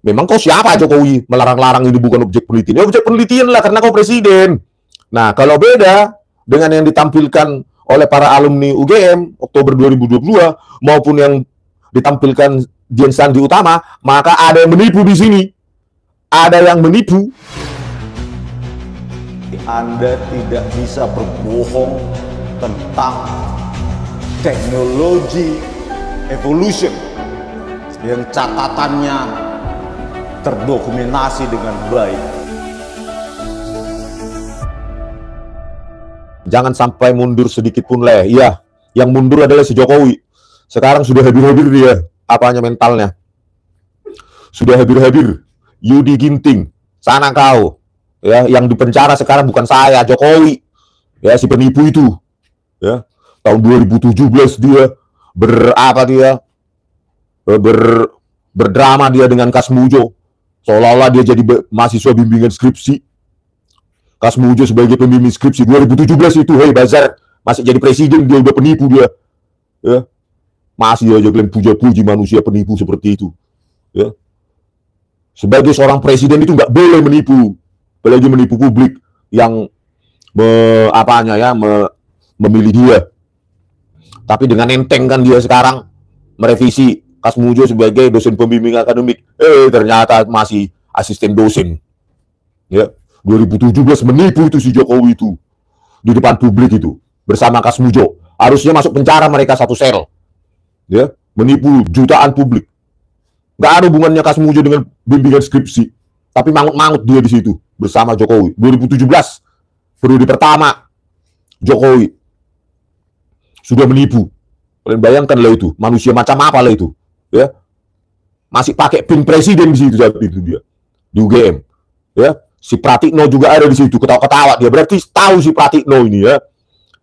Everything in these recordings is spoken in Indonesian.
Memang kau siapa Jokowi melarang-larang ini bukan objek penelitian? Ya, objek penelitian lah karena kau presiden. Nah, kalau beda dengan yang ditampilkan oleh para alumni UGM Oktober 2022 maupun yang ditampilkan Dian Sandi Utama, maka ada yang menipu di sini. Ada yang menipu. Anda tidak bisa berbohong tentang teknologi evolution yang catatannya terdokumentasi dengan baik. Jangan sampai mundur sedikit pun leh. Iya, yang mundur adalah si Jokowi. Sekarang sudah hadir-hadir dia, apanya mentalnya. Sudah hadir-hadir. Yudi Ginting, sana kau. Ya, yang dipenjara sekarang bukan saya, Jokowi. Ya, si penipu itu. Ya, tahun 2017 dia berdrama dia dengan Kasmujo. Seolah-olah dia jadi mahasiswa bimbingan skripsi. Kasmujo sebagai pembimbing skripsi 2017 itu, hei Bazar, masih jadi presiden dia udah penipu dia. Ya. Masih aja kalian puja-puji manusia penipu seperti itu. Ya. Sebagai seorang presiden itu nggak boleh menipu, apalagi menipu publik yang memilih dia. Tapi dengan enteng kan dia sekarang merevisi Kasmujo sebagai dosen pembimbing akademik. Ternyata masih asisten dosen. Ya, 2017 menipu itu si Jokowi itu di depan publik itu bersama Kasmujo. Harusnya masuk penjara mereka satu sel. Ya, menipu jutaan publik. Nggak ada hubungannya Kasmujo dengan bimbingan skripsi, tapi mangut-mangut dia di situ bersama Jokowi. 2017 periode pertama Jokowi sudah menipu. Kalian bayangkan lah itu, manusia macam apa lah itu, ya. Masih pakai pin presiden di situ saat itu dia di UGM, ya. Si Pratikno juga ada di situ, ketawa-ketawa dia. Berarti tahu si Pratikno ini, ya.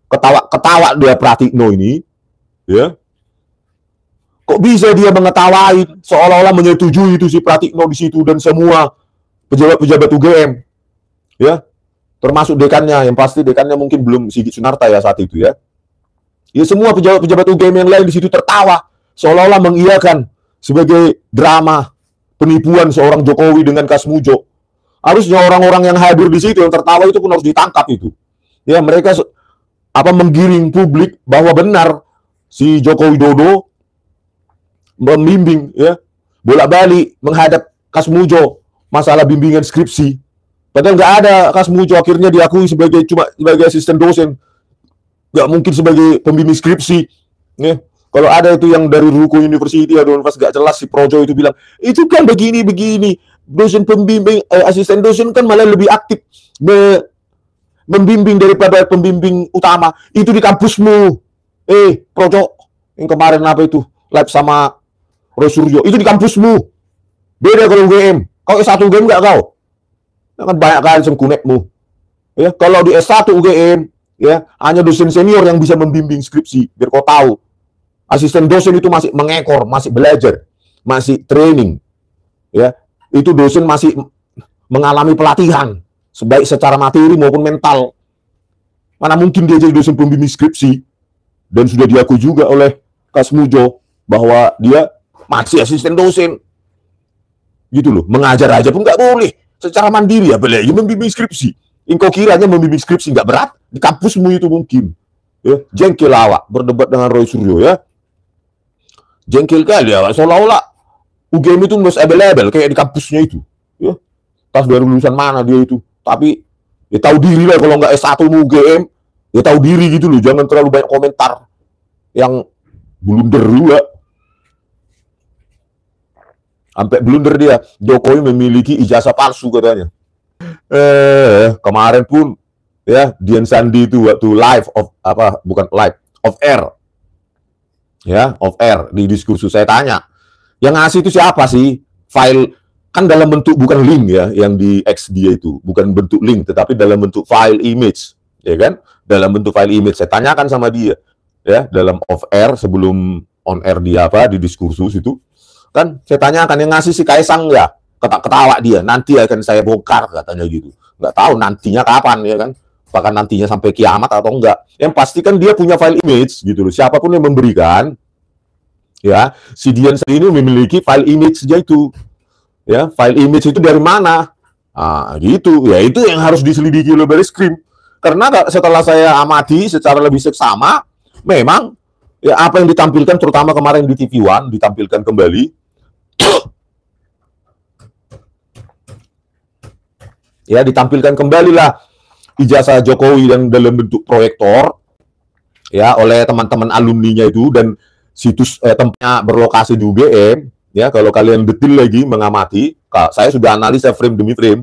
Ketawa dia Pratikno ini, ya. Kok bisa dia mengetawain seolah-olah menyetujui itu si Pratikno di situ dan semua pejabat-pejabat UGM, ya. Termasuk dekannya, yang pasti dekannya mungkin belum Sigit Sunarta ya saat itu, ya. Ya, semua pejabat-pejabat UGM yang lain di situ tertawa seolah-olah mengiyakan sebagai drama penipuan seorang Jokowi dengan Kasmujo. Harusnya orang-orang yang hadir di situ yang tertawa itu pun harus ditangkap itu. Ya, mereka menggiring publik bahwa benar si Joko Widodo membimbing, ya, bolak-balik menghadap Kasmujo masalah bimbingan skripsi. Padahal nggak ada Kasmujo, akhirnya diakui sebagai asisten dosen. Nggak mungkin sebagai pembimbing skripsi. Ya. Kalau ada itu yang dari Ruko University atau Universitas nggak jelas, si Projo itu bilang, itu kan begini-begini. Dosen pembimbing, asisten dosen kan malah lebih aktif membimbing daripada pembimbing utama. Itu di kampusmu. Projo, yang kemarin apa itu, live sama Roy Suryo, itu di kampusmu. Beda kalau UGM. Kau S1 UGM nggak kau? Kan banyak kali sengkunekmu. Ya, kalau di S1 UGM, ya, hanya dosen senior yang bisa membimbing skripsi, biar kau tahu. Asisten dosen itu masih mengekor, masih belajar, masih training. Ya, itu dosen masih mengalami pelatihan, baik secara materi maupun mental. Mana mungkin dia jadi dosen pembimbing skripsi, dan sudah diakui juga oleh Kasmujo bahwa dia masih asisten dosen. Gitu loh, mengajar aja pun nggak boleh. Secara mandiri ya, boleh membimbing skripsi. Engkau kiranya membimbing skripsi nggak berat? Di kampusmu itu mungkin. Ya, jengkel awak berdebat dengan Roy Suryo, ya. Jengkel kali awak, seolah-olah UGM itu most available kayak di kampusnya itu. Ya. Tas dari lulusan mana dia itu. Tapi ya tahu diri lah, kalau nggak S1 UGM, ya tahu diri gitu loh. Jangan terlalu banyak komentar yang blunder juga. Sampai blunder dia, Jokowi memiliki ijazah palsu katanya. Kemarin pun ya Dian Sandi itu waktu off air. Ya, off air di diskursus saya tanya, yang ngasih itu siapa sih? File kan dalam bentuk bukan link ya, yang di X dia itu bukan bentuk link, tetapi dalam bentuk file image, ya kan? Dalam bentuk file image. Saya tanyakan sama dia, ya, dalam off air sebelum on air dia di diskursus itu. Kan saya tanyakan, yang ngasih si Kaisang ya, ketawa dia, nanti akan saya bongkar katanya gitu. Nggak tahu nantinya kapan, ya kan, bahkan nantinya sampai kiamat atau enggak. Yang pasti kan dia punya file image gitu loh, siapapun yang memberikan, ya, si Dian Sandi ini memiliki file image saja itu. Ya, file image itu dari mana? Ah, gitu. Ya itu yang harus diselidiki oleh Barreskrim. Karena setelah saya amati secara lebih seksama, memang ya apa yang ditampilkan terutama kemarin di TV One ditampilkan kembali. Ya, ditampilkan kembali lah ijazah Jokowi yang dalam bentuk proyektor ya oleh teman-teman alumninya itu, dan situs tempatnya berlokasi di UGM. Ya, kalau kalian detail lagi mengamati, saya sudah analisa frame demi frame,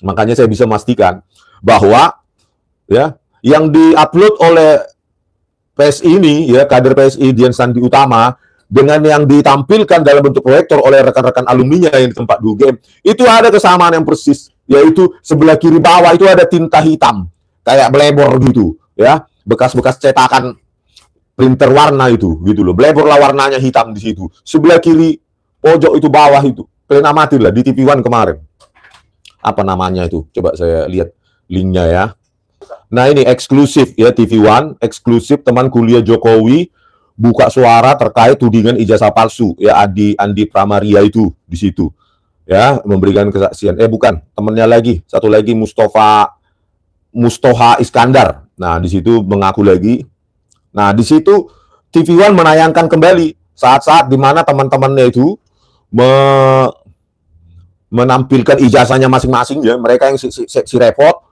makanya saya bisa memastikan bahwa ya yang diupload oleh PSI ini, ya kader PSI Dian Sandi Utama, dengan yang ditampilkan dalam bentuk proyektor oleh rekan-rekan alumninya yang di tempat di UGM, itu ada kesamaan yang persis, yaitu sebelah kiri bawah itu ada tinta hitam kayak blebor gitu, ya bekas-bekas cetakan printer warna itu, gitu loh, blebor lah warnanya hitam di situ, sebelah kiri pojok itu bawah itu. Kalian amati lah di TV One kemarin. Apa namanya itu? Coba saya lihat linknya ya. Nah ini eksklusif ya, TV One, eksklusif teman kuliah Jokowi buka suara terkait tudingan ijazah palsu. Ya Andi Pramaria itu di situ. Ya, memberikan kesaksian. Bukan, temannya lagi. Satu lagi Mustoha Iskandar. Nah, di situ mengaku lagi. Nah, di situ TV One menayangkan kembali saat-saat di mana teman-temannya itu menampilkan ijazahnya masing-masing ya, mereka yang si repot,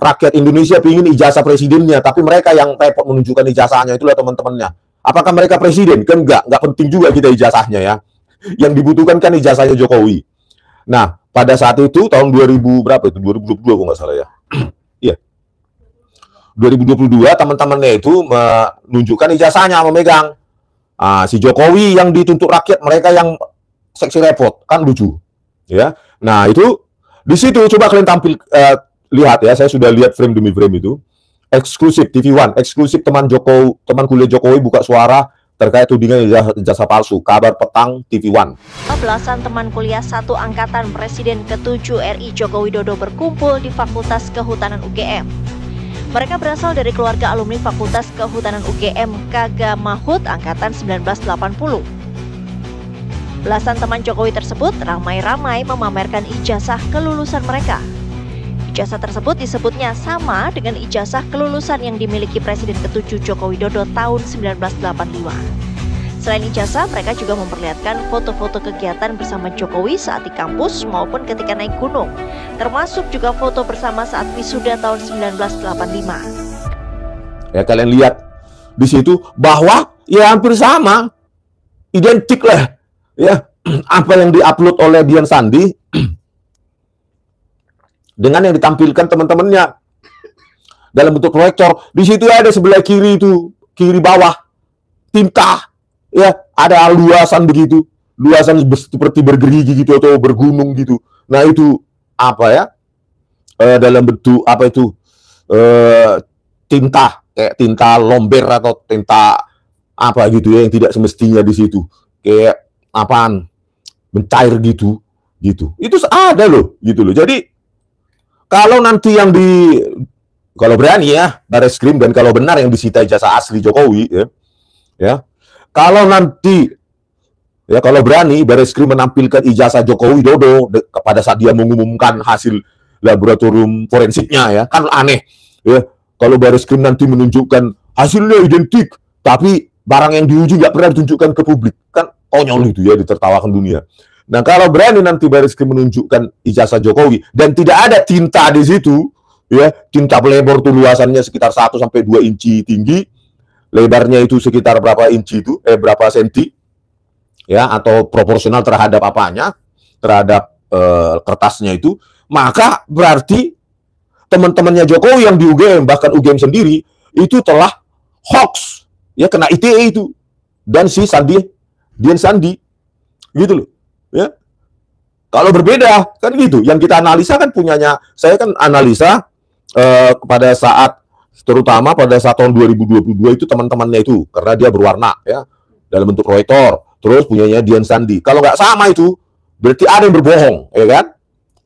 rakyat Indonesia pingin ijazah presidennya, tapi mereka yang repot menunjukkan ijazahnya itulah teman-temannya. Apakah mereka presiden? Kan enggak penting juga kita ijazahnya ya. Yang dibutuhkan kan ijazahnya Jokowi. Nah, pada saat itu tahun 2000 berapa itu? 2022 kalau nggak salah ya. Iya. 2022 teman-temannya itu menunjukkan ijazahnya, memegang. Si Jokowi yang dituntut rakyat, mereka yang seksi repot, kan lucu, ya. Nah itu di situ coba kalian lihat ya, saya sudah lihat frame demi frame itu, eksklusif TV One, eksklusif teman kuliah Jokowi buka suara terkait tudingan ijazah palsu, kabar petang TV One. Belasan teman kuliah satu angkatan Presiden ke-7 RI Joko Widodo berkumpul di Fakultas Kehutanan UGM. Mereka berasal dari keluarga alumni Fakultas Kehutanan UGM Kaga Mahut angkatan 1980. Belasan teman Jokowi tersebut ramai-ramai memamerkan ijazah kelulusan mereka. Ijazah tersebut disebutnya sama dengan ijazah kelulusan yang dimiliki Presiden ke-7 Joko Widodo tahun 1985. Selain ijazah, mereka juga memperlihatkan foto-foto kegiatan bersama Jokowi saat di kampus maupun ketika naik gunung, termasuk juga foto bersama saat wisuda tahun 1985. Ya, kalian lihat di situ bahwa ya hampir sama, identik lah ya apa yang diupload oleh Dian Sandi dengan yang ditampilkan teman-temannya dalam bentuk proyektor. Di situ ada sebelah kiri itu, kiri bawah tinta. Ya, ada luasan begitu, luasan seperti bergerigi gitu atau bergunung gitu. Nah itu apa ya? Dalam bentuk apa itu? Tinta, kayak tinta lomber atau tinta apa gitu ya yang tidak semestinya di situ. Kayak apaan? Mencair gitu. Itu ada loh, gitu loh. Jadi kalau nanti kalau berani ya Barreskrim, dan kalau benar yang disita ijazah asli Jokowi ya. Kalau nanti, ya kalau berani Barreskrim menampilkan ijazah Joko Widodo pada saat dia mengumumkan hasil laboratorium forensiknya, ya kan aneh, ya kalau Barreskrim nanti menunjukkan hasilnya identik, tapi barang yang diuji nggak pernah ditunjukkan ke publik, kan konyol itu ya, ditertawakan dunia. Nah kalau berani nanti Barreskrim menunjukkan ijazah Jokowi dan tidak ada tinta di situ, ya tinta pelebor tuh luasannya sekitar 1 sampai 2 inci tinggi. Lebarnya itu sekitar berapa inci itu, berapa senti, ya, atau proporsional terhadap apanya, terhadap kertasnya itu, maka berarti teman-temannya Jokowi yang di UGM, bahkan UGM sendiri, itu telah hoax, ya, kena ITE itu, dan si Dian Sandi, gitu loh, ya. Kalau berbeda, kan gitu, yang kita analisa kan punyanya, saya kan analisa pada saat, terutama pada saat tahun 2022 itu teman-temannya itu, karena dia berwarna ya dalam bentuk proyektor, terus punyanya Dian Sandi. Kalau nggak sama itu berarti ada yang berbohong, ya kan?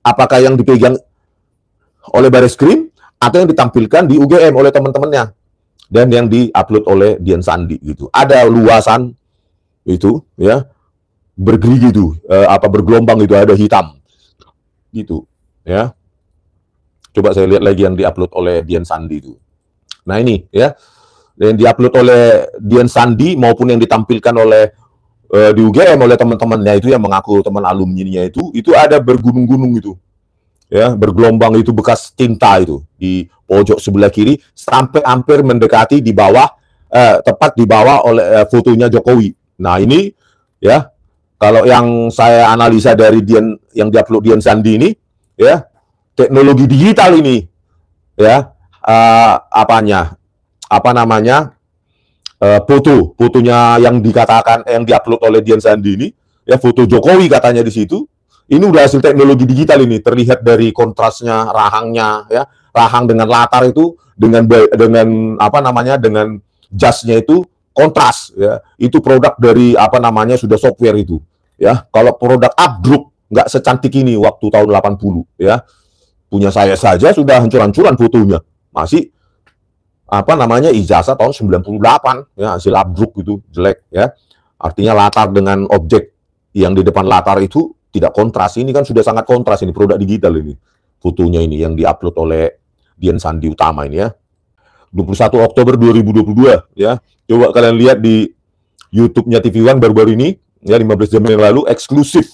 Apakah yang dipegang oleh Barreskrim atau yang ditampilkan di UGM oleh teman-temannya dan yang diupload oleh Dian Sandi gitu. Ada luasan itu ya bergerigi itu, bergelombang itu, ada hitam gitu ya. Coba saya lihat lagi yang diupload oleh Dian Sandi itu. Nah ini ya, yang diupload oleh Dian Sandi maupun yang ditampilkan oleh di UGM oleh teman-temannya itu yang mengaku teman alumninya itu ada bergunung-gunung itu ya, bergelombang itu, bekas tinta itu di pojok sebelah kiri sampai hampir mendekati di bawah, tepat di bawah oleh fotonya Jokowi. Nah ini ya, kalau yang saya analisa dari yang diupload Dian Sandi ini ya, teknologi digital ini ya, fotonya yang dikatakan yang diupload oleh Dian Sandi ini ya, foto Jokowi katanya di situ. Ini udah hasil teknologi digital ini, terlihat dari kontrasnya, rahangnya ya, rahang dengan latar itu dengan jasnya itu kontras ya. Itu produk dari sudah software itu ya. Kalau produk Abdruk nggak secantik ini waktu tahun 80 ya. Punya saya saja sudah hancur-hancuran fotonya. Masih ijazah tahun 98 ya, hasil Abdruk itu jelek ya. Artinya latar dengan objek yang di depan latar itu tidak kontras. Ini kan sudah sangat kontras, ini produk digital ini. Fotonya ini yang diupload oleh Dian Sandi Utama ini ya. 21 Oktober 2022 ya. Coba kalian lihat di YouTube-nya TV One baru-baru ini ya, 15 jam yang lalu, eksklusif.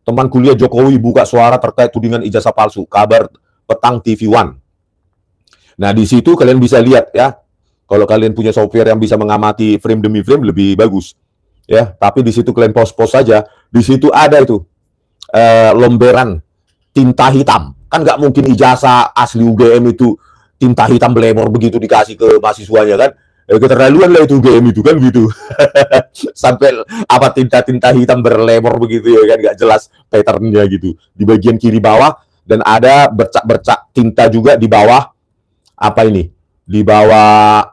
Teman kuliah Jokowi buka suara terkait tudingan ijazah palsu. Kabar petang TV One. Nah, di situ kalian bisa lihat ya. Kalau kalian punya software yang bisa mengamati frame demi frame lebih bagus. Ya, tapi di situ kalian post-post saja. Di situ ada itu lomberan tinta hitam. Kan nggak mungkin ijazah asli UGM itu tinta hitam belemor begitu dikasih ke mahasiswanya kan. Keterlaluan lah itu UGM itu kan gitu. Sampai tinta-tinta hitam berlemor begitu ya kan, nggak jelas patternnya gitu. Di bagian kiri bawah, dan ada bercak-bercak tinta juga di bawah di bawah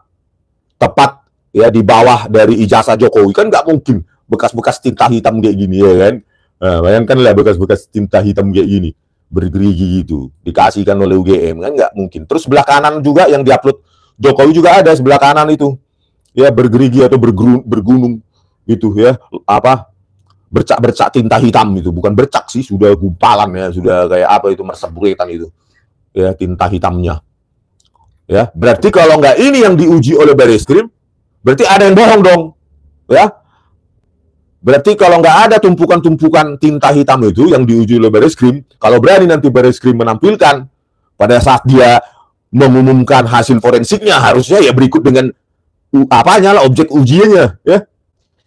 tepat ya, di bawah dari ijazah Jokowi. Kan nggak mungkin bekas-bekas tinta hitam kayak gini ya kan. Nah, bayangkanlah bekas-bekas tinta hitam kayak gini bergerigi gitu dikasihkan oleh UGM, kan nggak mungkin. Terus sebelah kanan juga yang diupload Jokowi juga ada sebelah kanan itu ya, bergerigi atau bergunung gitu ya, bercak-bercak tinta hitam itu, bukan bercak sih, sudah gumpalan ya, sudah kayak meresap-buretan itu ya, tinta hitamnya ya. Berarti kalau nggak ini yang diuji oleh Bareskrim, berarti ada yang bohong dong ya. Berarti kalau nggak ada tumpukan-tumpukan tinta hitam itu yang diuji oleh Bareskrim, kalau berani nanti Bareskrim menampilkan pada saat dia mengumumkan hasil forensiknya, harusnya ya berikut dengan objek ujiannya ya,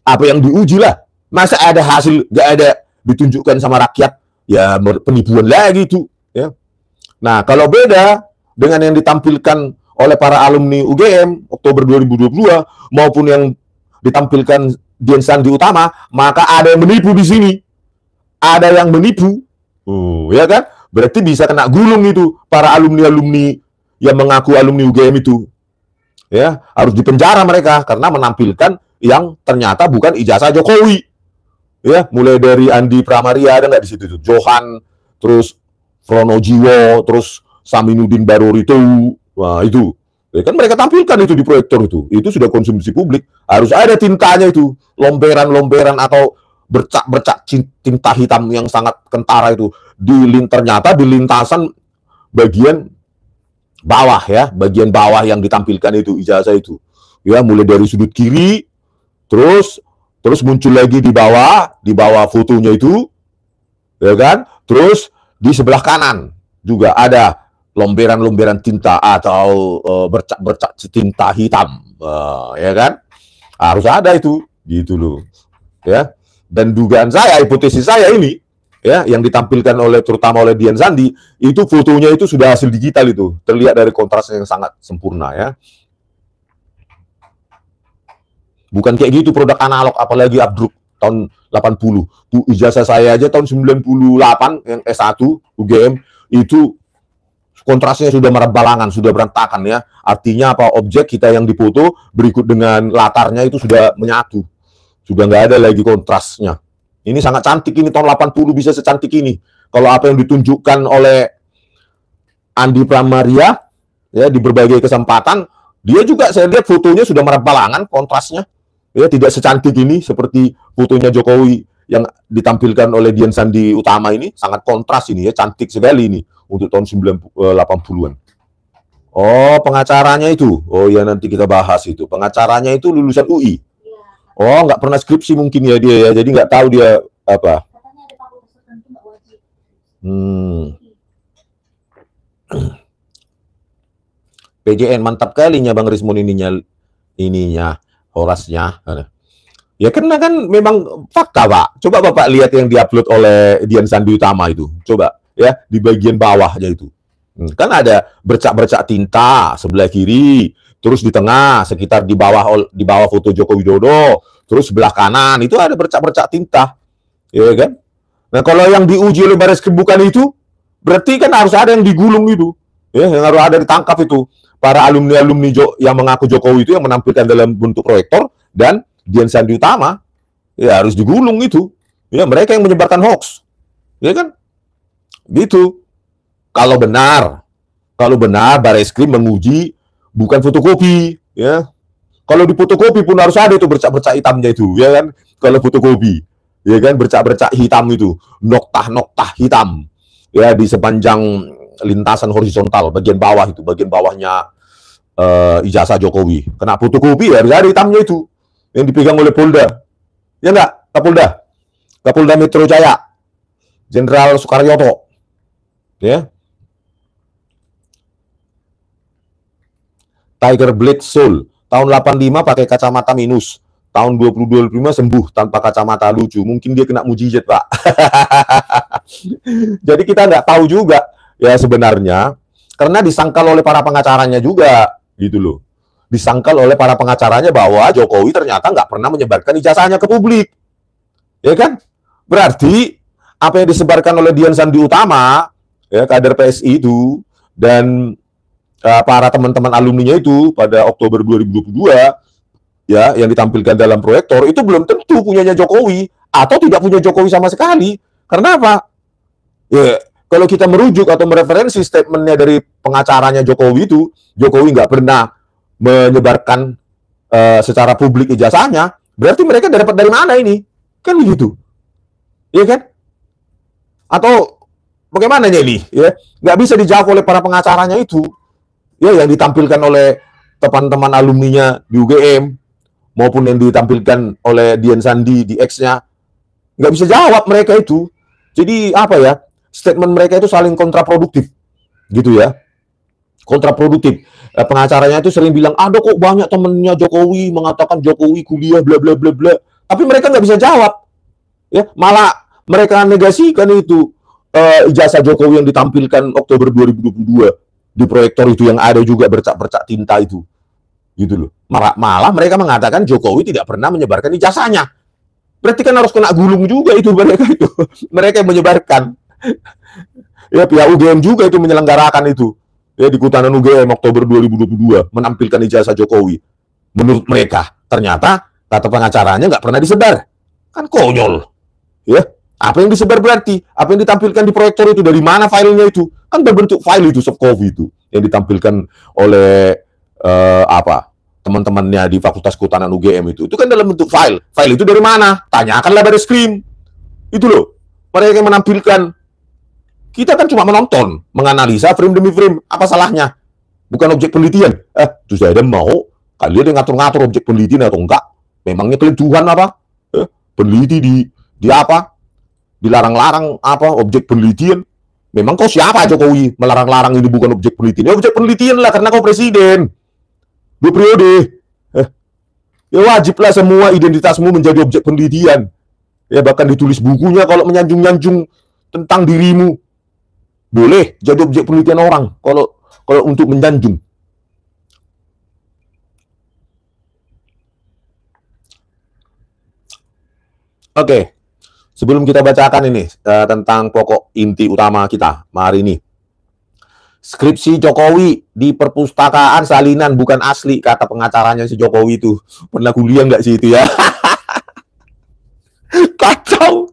apa yang diuji lah. Masa ada hasil nggak ada ditunjukkan sama rakyat, ya penipuan lagi itu ya. Nah, kalau beda dengan yang ditampilkan oleh para alumni UGM Oktober 2022 maupun yang ditampilkan Dian Sandi Utama, maka ada yang menipu di sini. Ada yang menipu. Ya kan? Berarti bisa kena gulung itu para alumni-alumni yang mengaku alumni UGM itu. Ya, harus dipenjara mereka karena menampilkan yang ternyata bukan ijazah Jokowi. Ya, mulai dari Andi Pramaria ada nggak di situ tuh? Johan, terus Fronojiwo, terus Saminuddin Barorito. Wah, itu. Ya kan mereka tampilkan itu di proyektor itu. Itu sudah konsumsi publik. Harus ada tintanya itu. Lomberan-lomberan atau bercak-bercak tinta hitam yang sangat kentara itu. Ternyata di lintasan bagian bawah ya. Bagian bawah yang ditampilkan itu ijazah itu. Ya, mulai dari sudut kiri, terus muncul lagi di bawah fotonya itu. Ya kan? Terus di sebelah kanan juga ada lomberan-lomberan tinta atau bercak-bercak tinta hitam, ya kan? Harus ada itu, gitu loh, ya. Dan dugaan saya, hipotesis saya ini, ya, yang ditampilkan terutama oleh Dian Sandi, itu fotonya itu sudah hasil digital itu, terlihat dari kontrasnya yang sangat sempurna, ya. Bukan kayak gitu produk analog, apalagi Abdruk tahun 80. Ijazah saya aja tahun 98 yang S1 UGM itu kontrasnya sudah merebalangan, sudah berantakan ya. Artinya objek kita yang difoto berikut dengan latarnya itu sudah menyatu. Sudah nggak ada lagi kontrasnya. Ini sangat cantik, ini tahun 80 bisa secantik ini. Kalau apa yang ditunjukkan oleh Andi Pramaria ya di berbagai kesempatan, dia juga saya lihat fotonya sudah merebalangan kontrasnya. Ya, tidak secantik ini seperti fotonya Jokowi yang ditampilkan oleh Dian Sandi Utama ini sangat kontras ini ya, cantik sekali ini untuk tahun 80-an. Oh, pengacaranya itu. Oh ya, nanti kita bahas itu. Pengacaranya itu lulusan UI. Oh, nggak pernah skripsi mungkin ya dia ya. Jadi nggak tahu dia apa. Katanya ada fakultas tertentu nggak wajib. PJN mantap kalinya Bang Rismon ininya horasnya. Ya karena kan memang fakta, Pak. Coba Bapak lihat yang diupload oleh Dian Sandi Utama itu. Coba ya di bagian bawahnya itu. Kan ada bercak-bercak tinta sebelah kiri, terus di tengah sekitar di bawah foto Joko Widodo, terus sebelah kanan itu ada bercak-bercak tinta. Ya kan? Nah, kalau yang diuji oleh Barreskrim bukan itu, berarti kan harus ada yang digulung itu. Ya, yang harus ada ditangkap itu. Para alumni-alumni yang mengaku Jokowi itu yang menampilkan dalam bentuk proyektor dan Dian Sandi Utama ya harus digulung itu. Ya, mereka yang menyebarkan hoax. Ya kan? Gitu. Kalau benar Barreskrim menguji bukan fotokopi, ya. Kalau di fotokopi pun harus ada itu bercak-bercak hitamnya itu, ya kan? Kalau fotokopi, ya kan, bercak-bercak hitam itu, noktah-noktah hitam, ya di sepanjang lintasan horizontal bagian bawah itu, bagian bawahnya ijazah Jokowi. Kena fotokopi ya harus ada hitamnya itu, yang dipegang oleh Polda, ya enggak? Kapolda Metro Jaya, Jenderal Sukaryoto, ya. Tiger Blade Soul tahun 85 pakai kacamata minus, tahun 2025 sembuh tanpa kacamata lucu. Mungkin dia kena mujizat, Pak. Jadi kita nggak tahu juga ya sebenarnya, karena disangkal oleh para pengacaranya juga gitu loh. Disangkal oleh para pengacaranya bahwa Jokowi ternyata nggak pernah menyebarkan ijazahnya ke publik, ya kan? Berarti apa yang disebarkan oleh Dian Sandi Utama, ya kader PSI itu, dan para teman-teman alumninya itu pada Oktober 2022 ya yang ditampilkan dalam proyektor itu belum tentu punyanya Jokowi atau tidak punya Jokowi sama sekali. Karena apa? Ya, kalau kita merujuk atau mereferensi statementnya dari pengacaranya Jokowi itu, Jokowi nggak pernah menyebarkan secara publik ijazahnya, berarti mereka dapat dari mana ini? Kan begitu. Iya kan? Atau bagaimana ini? Ya, nggak bisa dijawab oleh para pengacaranya itu. Ya, yang ditampilkan oleh teman-teman alumninya di UGM maupun yang ditampilkan oleh Dian Sandi di X-nya, nggak bisa jawab mereka itu. Jadi apa ya, statement mereka itu saling kontraproduktif gitu ya, kontraproduktif. Pengacaranya itu sering bilang ada kok banyak temennya Jokowi mengatakan Jokowi kuliah bla bla bla bla, tapi mereka nggak bisa jawab ya, malah mereka negasikan itu ijazah Jokowi yang ditampilkan Oktober 2022 di proyektor itu yang ada juga bercak-bercak tinta itu, gitu loh. Malah mereka mengatakan Jokowi tidak pernah menyebarkan ijazahnya. Berarti kan harus kena gulung juga itu mereka itu. Mereka yang menyebarkan. Ya, pihak UGM juga itu menyelenggarakan itu. Ya, di Kutanan UGM Oktober 2022 menampilkan ijazah Jokowi. Menurut mereka, ternyata kata pengacaranya nggak pernah disebar. Kan konyol. Ya. Apa yang disebar berarti? Apa yang ditampilkan di proyektor itu dari mana filenya itu? Kan berbentuk file itu, soft copy itu yang ditampilkan oleh teman-temannya di Fakultas Kehutanan UGM itu kan dalam bentuk file. File itu dari mana? Tanyakanlah Barreskrim. Itu loh. Mereka yang menampilkan. Kita kan cuma menonton, menganalisa frame demi frame. Apa salahnya? Bukan objek penelitian. Terus saya mau kalian yang ngatur-ngatur objek penelitian atau enggak? Memangnya kalian Tuhan apa? Peneliti di apa? Dilarang-larang apa objek penelitian? Memang kau siapa Jokowi melarang-larang ini bukan objek penelitian? Ya objek penelitian lah karena kau presiden 2 periode. Ya wajiblah semua identitasmu menjadi objek penelitian. Ya bahkan ditulis bukunya kalau menyanjung-nyanjung tentang dirimu. Boleh jadi objek penelitian orang kalau untuk menyanjung. Oke. Sebelum kita bacakan ini tentang pokok inti utama kita hari ini. Skripsi Jokowi di perpustakaan salinan bukan asli, kata pengacaranya si Jokowi itu. Pernah kuliah nggak sih itu ya? Kacau.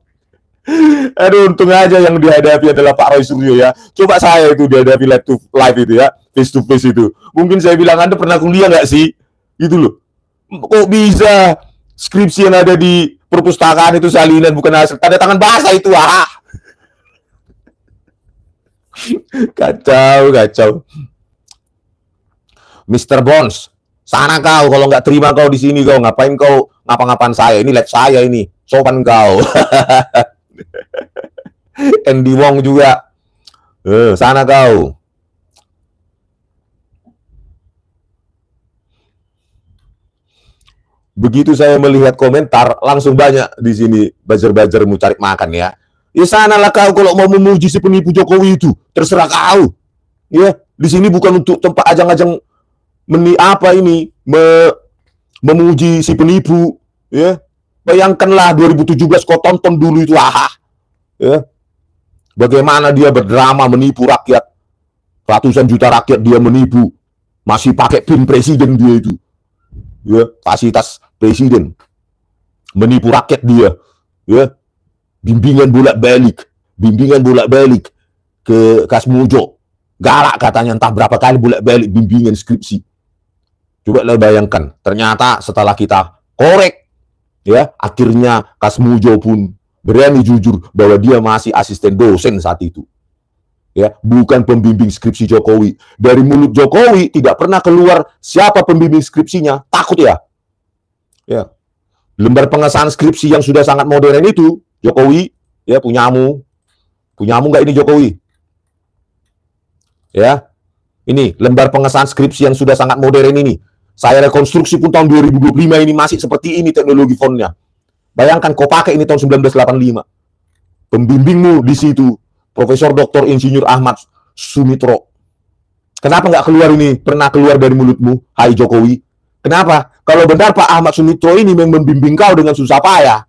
Aduh, untung aja yang dihadapi adalah Pak Roy Suryo ya. Coba saya itu dihadapi live itu ya, face to face itu. Mungkin saya bilang, Anda pernah kuliah nggak sih? Gitu loh. Kok bisa skripsi yang ada di perpustakaan itu salinan, bukan hasil tanda tangan bahasa itu. Kacau. Mr. Bones, sana kau, kalau nggak terima kau di sini kau, ngapain kau ngapa-ngapain saya? Ini lab saya ini, sopan kau. Andy Wong juga, sana kau. Begitu saya melihat komentar, langsung banyak di sini buzzer-buzzer mau cari makan ya. Ya sanalah kau kalau mau memuji si penipu Jokowi itu, terserah kau. Ya, di sini bukan untuk tempat ajang-ajang memuji si penipu. Ya, bayangkanlah 2017 kau tonton dulu itu, ya, bagaimana dia berdrama menipu rakyat, ratusan juta rakyat dia menipu, masih pakai PIN presiden dia itu. Ya, fasilitas presiden, menipu rakyat dia, ya, bimbingan bolak-balik ke Kasmujo, galak katanya, entah berapa kali bolak-balik bimbingan skripsi. Coba lah bayangkan, ternyata setelah kita korek, ya, akhirnya Kasmujo pun berani jujur bahwa dia masih asisten dosen saat itu. Ya, bukan pembimbing skripsi Jokowi. Dari mulut Jokowi tidak pernah keluar siapa pembimbing skripsinya. Takut ya? Ya. Lembar pengesahan skripsi yang sudah sangat modern itu, Jokowi, ya, punyamu nggak ini Jokowi? Ya, ini lembar pengesahan skripsi yang sudah sangat modern ini. Saya rekonstruksi pun tahun 2025 ini masih seperti ini teknologi fontnya. Bayangkan kau pakai ini tahun 1985. Pembimbingmu di situ Profesor Dr. Insinyur Ahmad Sumitro. Kenapa nggak keluar ini? Pernah keluar dari mulutmu, hai Jokowi? Kenapa? Kalau benar Pak Ahmad Sumitro ini membimbing kau dengan susah payah,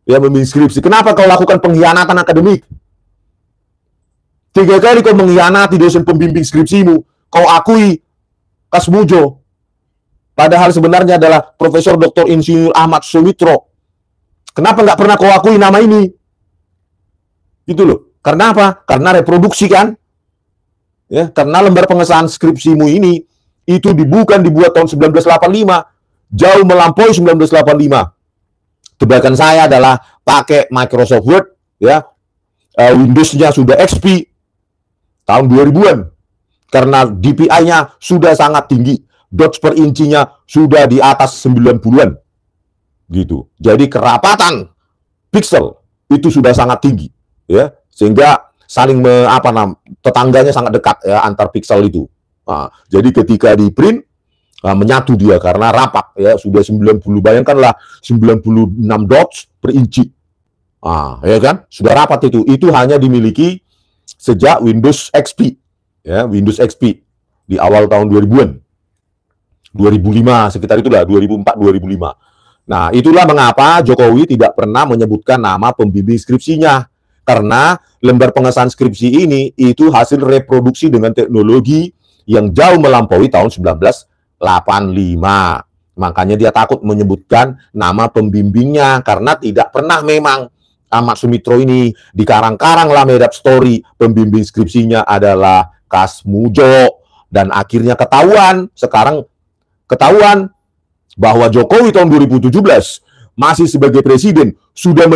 ya, membimbing skripsi, kenapa kau lakukan pengkhianatan akademik? 3 kali kau mengkhianati dosen pembimbing skripsimu, kau akui Kasmujo. Padahal sebenarnya adalah Profesor Dr. Insinyur Ahmad Sumitro. Kenapa nggak pernah kau akui nama ini? Gitu loh. Karena apa? Karena reproduksi kan? Ya, karena lembar pengesahan skripsimu ini itu dibuat tahun 1985, jauh melampaui 1985. Tebakan saya adalah pakai Microsoft Word, ya, Windows-nya sudah XP tahun 2000-an. Karena DPI-nya sudah sangat tinggi, dots per incinya sudah di atas 90-an. Gitu. Jadi kerapatan pixel itu sudah sangat tinggi, ya. Sehingga saling tetangganya sangat dekat ya antar pixel itu. Nah, jadi ketika di print menyatu dia karena rapat ya sudah 90, bayangkanlah 96 dots per inci. Ya kan? Sudah rapat itu. Itu hanya dimiliki sejak Windows XP. Ya, Windows XP di awal tahun 2000-an. 2005 sekitar itulah, 2004 2005. Nah, itulah mengapa Jokowi tidak pernah menyebutkan nama pembimbing skripsinya. Karena lembar pengesahan skripsi ini itu hasil reproduksi dengan teknologi yang jauh melampaui tahun 1985. Makanya dia takut menyebutkan nama pembimbingnya karena tidak pernah memang Ahmad Sumitro ini dikarang-karang lah made up story pembimbing skripsinya adalah Kasmujo, dan akhirnya sekarang ketahuan bahwa Jokowi tahun 2017 masih sebagai presiden sudah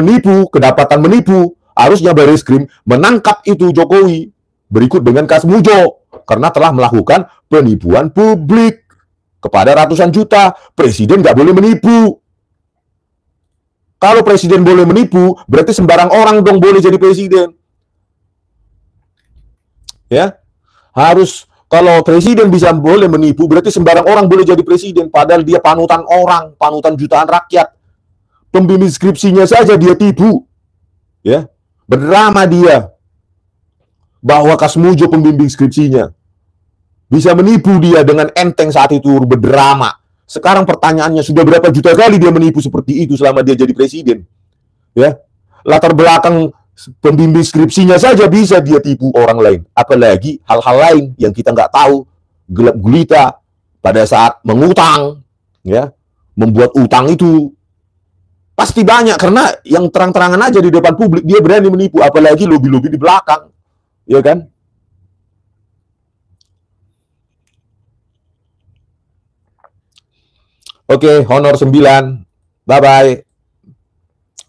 kedapatan menipu. Harusnya Barreskrim menangkap itu Jokowi berikut dengan Kasmujo karena telah melakukan penipuan publik kepada ratusan juta. Presiden nggak boleh menipu. Kalau presiden boleh menipu, berarti sembarang orang dong boleh jadi presiden. Ya, harus kalau presiden bisa boleh menipu, berarti sembarang orang boleh jadi presiden. Padahal dia panutan orang, panutan jutaan rakyat. Pembimbing skripsinya saja dia tipu, ya. Berdrama dia bahwa Kasmujo pembimbing skripsinya bisa menipu dia dengan enteng saat itu berdrama. Sekarang pertanyaannya sudah berapa juta kali dia menipu seperti itu selama dia jadi presiden? Ya, latar belakang pembimbing skripsinya saja bisa dia tipu orang lain. Apalagi hal-hal lain yang kita nggak tahu, gelap gulita pada saat mengutang, ya, membuat utang itu. Pasti banyak, karena yang terang-terangan aja di depan publik dia berani menipu, apalagi lobi-lobi di belakang, ya kan? Oke, honor 9. Bye-bye.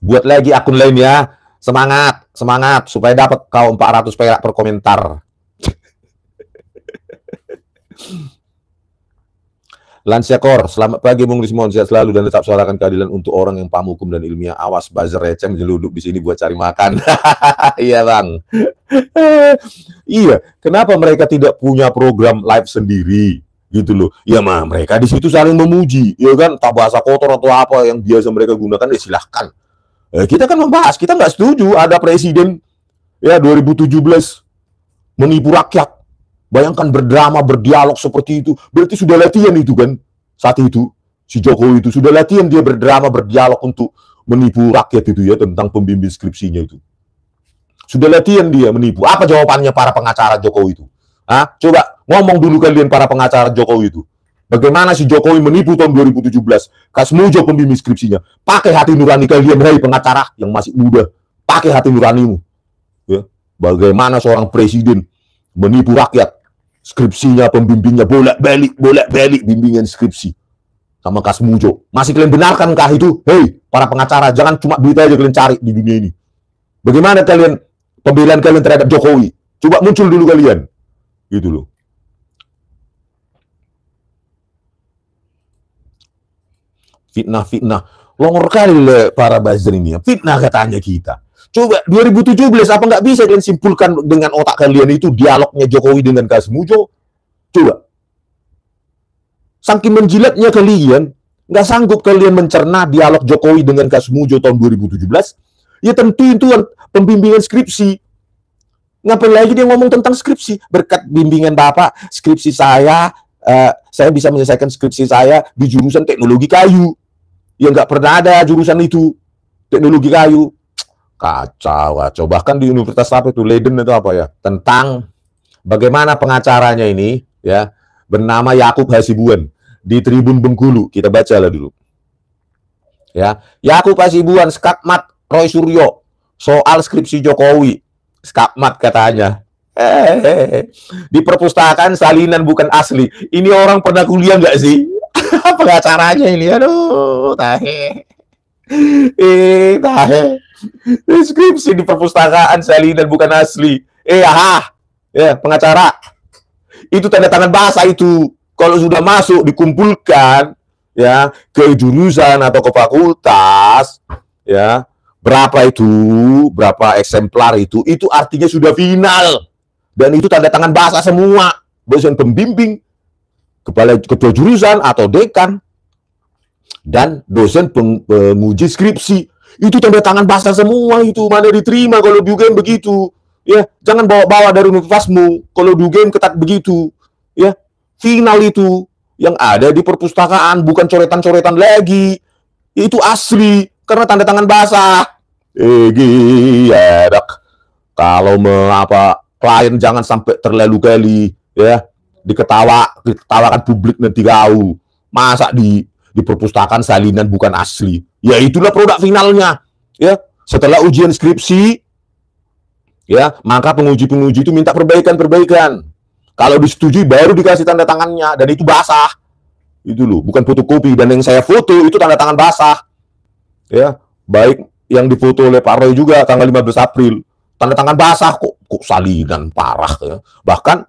Buat lagi akun lain ya. Semangat, semangat supaya dapat kau 400 perak per komentar. Lansia Kor, selamat pagi Bung Rismon, sehat selalu dan tetap suarakan keadilan untuk orang yang paham hukum dan ilmiah. Awas buzzer receh menjeluduk di sini buat cari makan. Iya bang. Iya, kenapa mereka tidak punya program live sendiri gitu loh? Ya mah mereka di situ saling memuji, ya kan? Tak bahasa kotor atau apa yang biasa mereka gunakan, ya silahkan. Kita kan membahas, kita nggak setuju ada presiden ya 2017 menipu rakyat. Bayangkan berdrama, berdialog seperti itu. Berarti sudah latihan itu kan. Saat itu, si Jokowi itu sudah latihan dia berdrama, berdialog untuk menipu rakyat itu ya, tentang pembimbing skripsinya itu. Sudah latihan dia menipu. Apa jawabannya para pengacara Jokowi itu? Hah? Coba ngomong dulu kalian para pengacara Jokowi itu. Bagaimana si Jokowi menipu tahun 2017? Kasmujo pembimbing skripsinya. Pakai hati nurani kalian, hai pengacara yang masih muda. Pakai hati nuranimu. Ya. Bagaimana seorang presiden menipu rakyat? Skripsinya, pembimbingnya, bolak-balik bimbingan skripsi sama Kasmujo. Masih kalian benarkankah itu? Hei, para pengacara, jangan cuma duit aja kalian cari di dunia ini. Bagaimana kalian, pembelaan kalian terhadap Jokowi? Coba muncul dulu kalian. Gitu loh. Fitnah. Longor kali para buzzer ini. Fitnah katanya kita. Coba 2017 apa nggak bisa kalian simpulkan dengan otak kalian itu dialognya Jokowi dengan Kasmujo? Coba. Saking menjilatnya kalian, nggak sanggup kalian mencerna dialog Jokowi dengan Kasmujo tahun 2017? Ya tentu itu pembimbingan skripsi. Ngapain lagi dia ngomong tentang skripsi? Berkat bimbingan Bapak, skripsi saya bisa menyelesaikan skripsi saya di jurusan teknologi kayu. Ya nggak pernah ada jurusan itu, teknologi kayu. Kacau. Bahkan di universitas apa itu, Leiden itu apa ya, tentang bagaimana pengacaranya ini ya bernama Yakub Hasibuan di Tribun Bengkulu. Kita baca lah dulu. Ya, Yakub Hasibuan skakmat Roy Suryo soal skripsi Jokowi. Skakmat katanya. Di perpustakaan salinan bukan asli. Ini orang pernah kuliah nggak sih? Pengacaranya ini, aduh, tahe. Skripsi di perpustakaan salinan bukan asli. Ya, pengacara. Itu tanda tangan bahasa itu. Kalau sudah masuk dikumpulkan ya ke jurusan atau ke fakultas, ya, berapa eksemplar itu artinya sudah final. Dan itu tanda tangan bahasa semua. Dosen pembimbing, ketua jurusan atau dekan, dan dosen penguji skripsi. Itu tanda tangan bahasa semua itu. Mana diterima kalau di UGM begitu. Ya, jangan bawa-bawa dari universitasmu. Kalau di UGM ketat begitu. Ya, final itu yang ada di perpustakaan, bukan coretan-coretan lagi. Itu asli karena tanda tangan bahasa. Kalau klien jangan sampai terlalu kali ya diketawakan publik nanti kau. Masa di perpustakaan salinan bukan asli. Ya itulah produk finalnya. Ya, setelah ujian skripsi ya, maka penguji itu minta perbaikan. Kalau disetujui baru dikasih tanda tangannya, dan itu basah. Itu loh, bukan fotokopi. Dan yang saya foto itu tanda tangan basah. Ya, baik yang difoto oleh Pak Roy juga tanggal 15 April. Tanda tangan basah kok salinan parah ya. Bahkan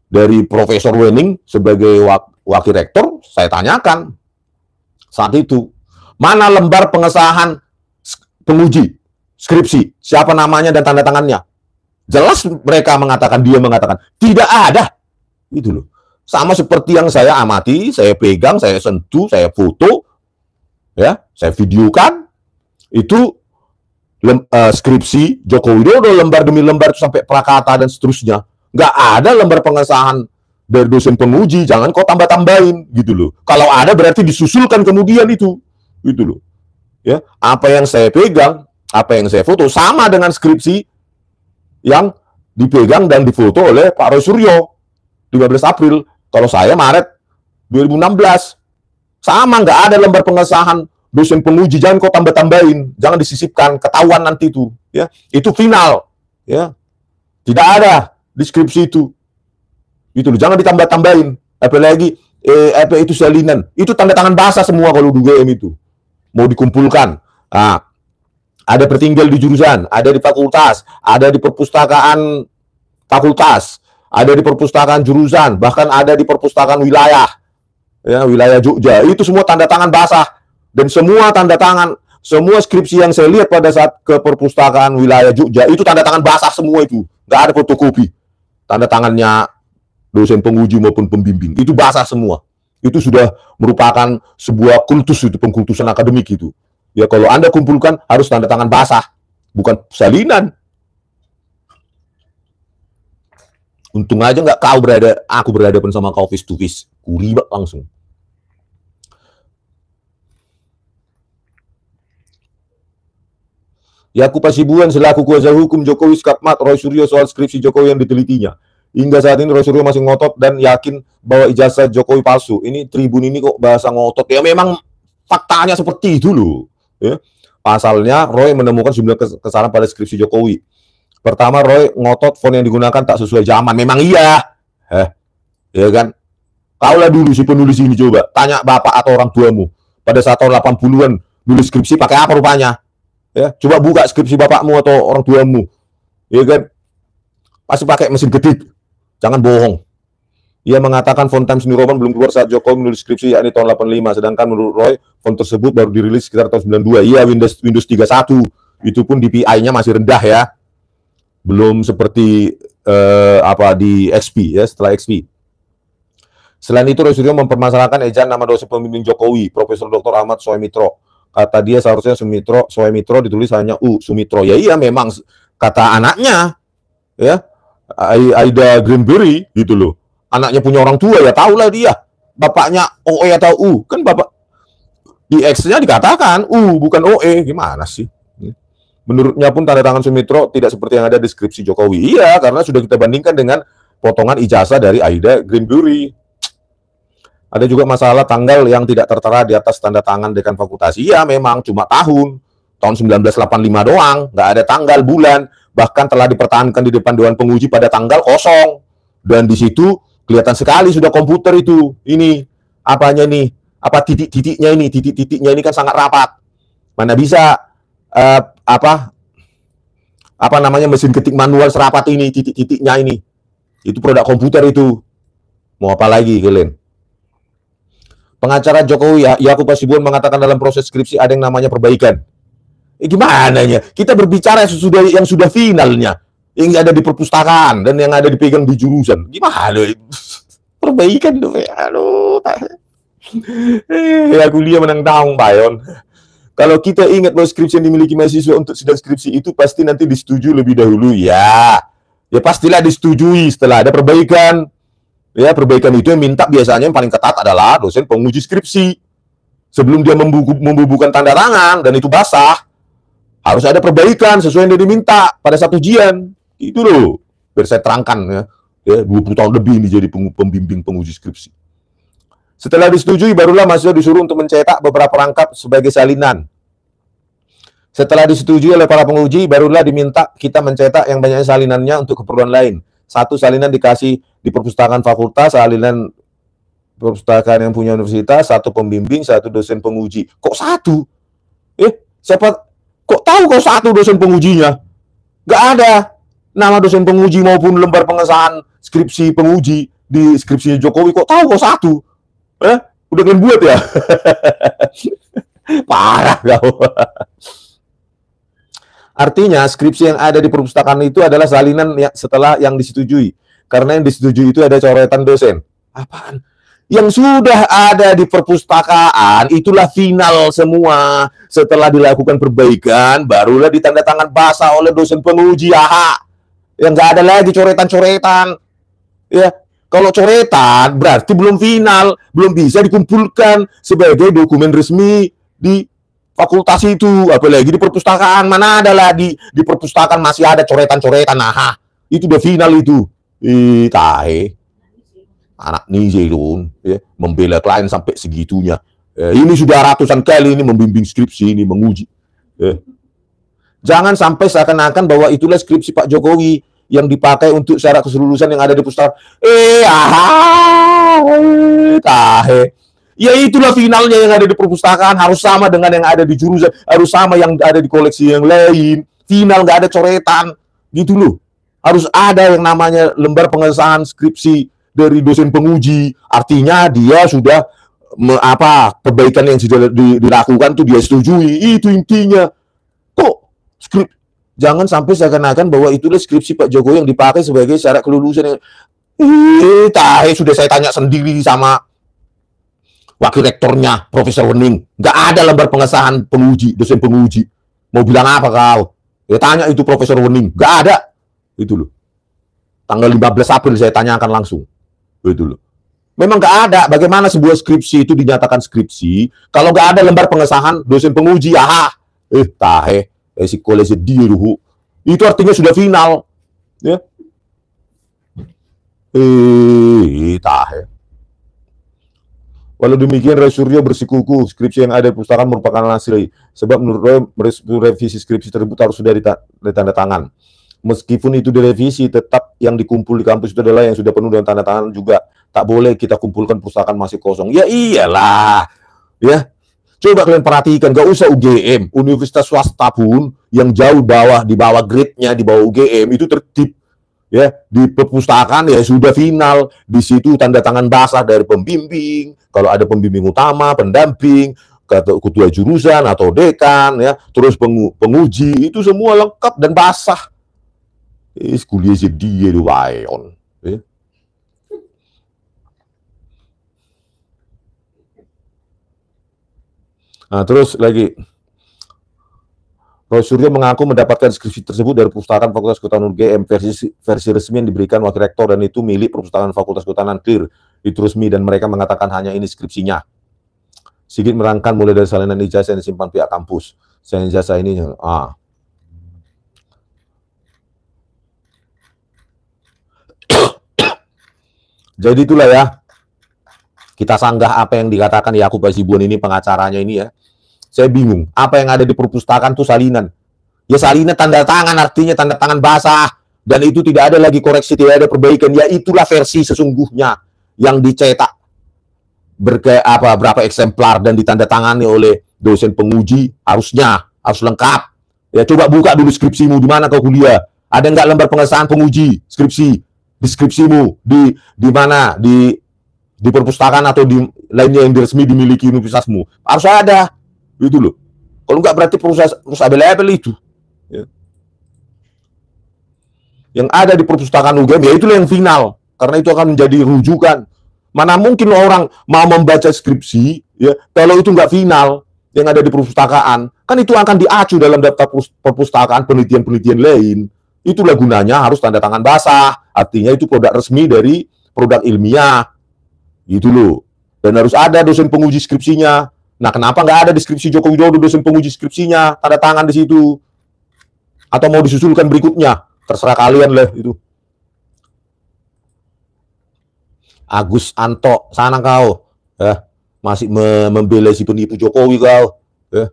dari Profesor Wening sebagai wakil rektor, saya tanyakan saat itu, mana lembar pengesahan penguji skripsi, siapa namanya dan tanda tangannya? Jelas dia mengatakan tidak ada. Itu loh. Sama seperti yang saya amati, saya pegang, saya sentuh, saya foto, ya, saya videokan itu skripsi Joko Widodo lembar demi lembar itu sampai prakata dan seterusnya. Nggak ada lembar pengesahan dari dosen penguji, jangan kau tambah-tambahin gitu loh. Kalau ada berarti disusulkan kemudian itu. Gitu loh. Ya, apa yang saya pegang, apa yang saya foto sama dengan skripsi yang dipegang dan difoto oleh Pak Roy Suryo 15 April. Kalau saya Maret 2016. Sama, nggak ada lembar pengesahan dosen penguji, jangan kau tambah-tambahin, jangan disisipkan, ketahuan nanti itu. Ya, itu final. Ya, tidak ada di skripsi itu. Itu loh, jangan ditambah-tambahin. Apalagi itu salinan. Itu tanda tangan bahasa semua kalau di UGM itu. Mau dikumpulkan. Nah, ada tertinggal di jurusan, ada di fakultas, ada di perpustakaan fakultas, ada di perpustakaan jurusan, bahkan ada di perpustakaan wilayah, ya, wilayah Jogja. Itu semua tanda tangan basah, dan semua tanda tangan, semua skripsi yang saya lihat pada saat ke perpustakaan wilayah Jogja itu tanda tangan basah semua itu, nggak ada fotokopi. Tanda tangannya dosen penguji maupun pembimbing itu basah semua. Itu sudah merupakan sebuah kultus, itu pengkultusan akademik itu. Ya, kalau Anda kumpulkan harus tanda tangan basah, bukan salinan. Untung aja nggak aku berhadapan sama kau face to face. Kuribak langsung. Yakub Hasibuan selaku kuasa hukum Jokowi skakmat Roy Suryo soal skripsi Jokowi yang ditelitinya. Hingga saat ini Roy Suryo masih ngotot dan yakin bahwa ijazah Jokowi palsu. Ini Tribun ini kok bahasa ngotot. Ya memang faktanya seperti itu loh. Ya. Pasalnya Roy menemukan sejumlah kesalahan pada skripsi Jokowi. Pertama, Roy ngotot font yang digunakan tak sesuai zaman. Memang iya. Ya kan? Kaulah dulu si penulis ini, coba. Tanya bapak atau orang tuamu. Pada saat tahun 80-an, nulis skripsi pakai apa rupanya? Ya, coba buka skripsi bapakmu atau orang tuamu. Ya kan? Pasti pakai mesin ketik. Jangan bohong. Ia mengatakan font Times New Roman belum keluar saat Jokowi menulis skripsi, yakni tahun 85. Sedangkan menurut Roy, font tersebut baru dirilis sekitar tahun 92. Iya, Windows 31. Itu pun DPI-nya masih rendah ya. Belum seperti di XP ya, setelah XP. Selain itu, Roy Suryo mempermasalahkan ejaan nama dosen pembimbing Jokowi, Profesor Dr. Ahmad Soemitro. Kata dia seharusnya Soemitro ditulis hanya Sumitro. Ya iya, memang kata anaknya ya, Aida Greenberry gitu loh. Anaknya punya orang tua ya tahulah dia. Bapaknya OE atau U, kan bapak di X-nya dikatakan bukan OE. Gimana sih? Menurutnya pun tanda tangan Sumitro tidak seperti yang ada di skripsi Jokowi. Iya, karena sudah kita bandingkan dengan potongan ijazah dari Aida Greenberry. Ada juga masalah tanggal yang tidak tertera di atas tanda tangan dekan fakultas. Iya, memang cuma tahun 1985 doang, nggak ada tanggal, bulan. Bahkan telah dipertahankan di depan Dewan Penguji pada tanggal kosong. Dan di situ kelihatan sekali sudah komputer itu. Ini apanya nih? Apa titik-titiknya ini kan sangat rapat. Mana bisa mesin ketik manual serapat ini, titik-titiknya ini. Itu produk komputer itu. Mau apa lagi kalian? Pengacara Jokowi Yakub Hasibuan mengatakan dalam proses skripsi ada yang namanya perbaikan. Gimana ya? Kita berbicara yang sudah finalnya, yang ada di perpustakaan dan yang ada dipegang di jurusan. Gimana? Perbaikan tuh. Aduh. Ya kuliah menang tahun, Bayon. Kalau kita ingat bahwa skripsi yang dimiliki mahasiswa untuk sidang skripsi itu pasti nanti disetujui lebih dahulu. Ya pastilah disetujui setelah ada perbaikan. Ya, perbaikan itu yang minta biasanya yang paling ketat adalah dosen penguji skripsi. Sebelum dia membubuhkan tanda tangan dan itu basah, harus ada perbaikan sesuai yang dia diminta pada saat ujian. Itu loh. Biar saya terangkan ya 20 tahun lebih ini jadi pembimbing penguji skripsi. Setelah disetujui, barulah mahasiswa disuruh untuk mencetak beberapa perangkap sebagai salinan. Setelah disetujui oleh para penguji, barulah diminta kita mencetak yang banyaknya salinannya untuk keperluan lain. Satu salinan dikasih di perpustakaan fakultas, salinan perpustakaan yang punya universitas, satu pembimbing, satu dosen penguji. Kok satu? Siapa? Kok tahu kok satu dosen pengujinya? Nggak ada nama dosen penguji maupun lembar pengesahan skripsi penguji di skripsinya Jokowi. Kok tahu kok satu? Udah kalian buat ya? Parah kau. Artinya skripsi yang ada di perpustakaan itu adalah salinan setelah yang disetujui. Karena yang disetujui itu ada coretan dosen. Apaan? Yang sudah ada di perpustakaan itulah final semua. Setelah dilakukan perbaikan, barulah ditandatangan basah oleh dosen penguji. Yang nggak ada lagi coretan-coretan. Ya. Kalau coretan berarti belum final, belum bisa dikumpulkan sebagai dokumen resmi di fakultas itu, apalagi di perpustakaan. Mana ada lagi di perpustakaan masih ada coretan-coretan. Itu udah final itu. Tahe. Anak Nizilun ya, membela klien sampai segitunya. Ini sudah ratusan kali ini membimbing skripsi ini, menguji. Jangan sampai seakan-akan bahwa itulah skripsi Pak Jokowi yang dipakai untuk syarat keselulusan yang ada di pustakaan. Tahe. Ya itulah finalnya yang ada di perpustakaan, harus sama dengan yang ada di jurusan, harus sama yang ada di koleksi yang lain. Final nggak ada coretan, gitu loh. Harus ada yang namanya lembar pengesahan skripsi dari dosen penguji. Artinya dia sudah perbaikan yang sudah dilakukan tuh dia setujui. Itu intinya. Kok skrip? Jangan sampai seakan-akan bahwa itulah skripsi Pak Jokowi yang dipakai sebagai syarat kelulusan. Sudah saya tanya sendiri sama wakil rektornya, Profesor Wening. Nggak ada lembar pengesahan penguji, dosen penguji. Mau bilang apa kau? Ya tanya itu Profesor Wening. Nggak ada. Itu loh. Tanggal 15 April saya tanyakan langsung. Itu loh. Memang nggak ada. Bagaimana sebuah skripsi itu dinyatakan skripsi kalau nggak ada lembar pengesahan dosen penguji? Si kolese dia dulu. Itu artinya sudah final. Ya. Walau demikian, Roy Suryo bersikukuh skripsi yang ada di perpustakaan merupakan asli. Sebab menurut Roy, revisi skripsi tersebut harus sudah ditanda tangan. Meskipun itu direvisi, tetap yang dikumpul di kampus itu adalah yang sudah penuh dengan tanda tangan juga. Tak boleh kita kumpulkan perpustakaan masih kosong. Ya iyalah. Ya. Coba kalian perhatikan, gak usah UGM, universitas swasta pun yang jauh di bawah grade-nya, di bawah UGM itu tertib. Ya, di perpustakaan ya sudah final, di situ tanda tangan basah dari pembimbing, kalau ada pembimbing utama, pendamping, ketua jurusan atau dekan, ya, terus penguji, itu semua lengkap dan basah. Kuliah dia di wayon. Ya. Nah, terus lagi, Roy Suryo mengaku mendapatkan skripsi tersebut dari Perpustakaan Fakultas Kehutanan UGM. Versi resmi yang diberikan wakil rektor dan itu milik Perpustakaan Fakultas Kehutanan clear, itu resmi dan mereka mengatakan hanya ini skripsinya. Sigit merangkan mulai dari salinan ijazah yang disimpan pihak kampus. Salinan ijazah ini, Jadi itulah ya. Kita sanggah apa yang dikatakan Yakub Hasibuan ini, pengacaranya ini ya. Saya bingung, apa yang ada di perpustakaan itu salinan. Ya salinan tanda tangan, artinya tanda tangan basah. Dan itu tidak ada lagi koreksi, tidak ada perbaikan. Ya itulah versi sesungguhnya yang dicetak. Berapa eksemplar dan ditandatangani oleh dosen penguji, harus lengkap. Ya coba buka dulu skripsimu, di mana kau kuliah. Ada nggak lembar pengesahan penguji, skripsi, deskripsimu, di mana, di perpustakaan atau di lainnya yang resmi dimiliki universitasmu. Harus ada. Itu loh. Kalau nggak berarti proses abel-abel itu. Ya. Yang ada di perpustakaan UGM, ya itulah yang final. Karena itu akan menjadi rujukan. Mana mungkin orang mau membaca skripsi, ya kalau itu nggak final, yang ada di perpustakaan, kan itu akan diacu dalam daftar perpustakaan penelitian-penelitian lain. Itulah gunanya harus tanda tangan basah. Artinya itu produk resmi dari produk ilmiah. Gitu loh. Dan harus ada dosen penguji skripsinya. Nah, kenapa nggak ada deskripsi Joko Widodo dosen penguji skripsinya, tanda tangan di situ? Atau mau disusulkan berikutnya? Terserah kalian lah itu. Agus Anto, sana kau. Ya, masih membela si penipu Jokowi kau. Ya.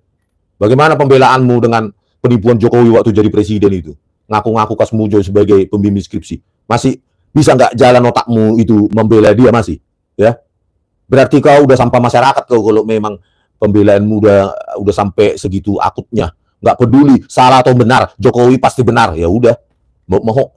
Bagaimana pembelaanmu dengan penipuan Jokowi waktu jadi presiden itu? Ngaku-ngaku Kasmujo sebagai pembimbing skripsi. Masih bisa nggak jalan otakmu itu membela dia masih? Ya. Berarti kau udah sampah masyarakat kau kalau memang pembelaanmu udah sampai segitu akutnya. Nggak peduli salah atau benar, Jokowi pasti benar. Ya udah, mau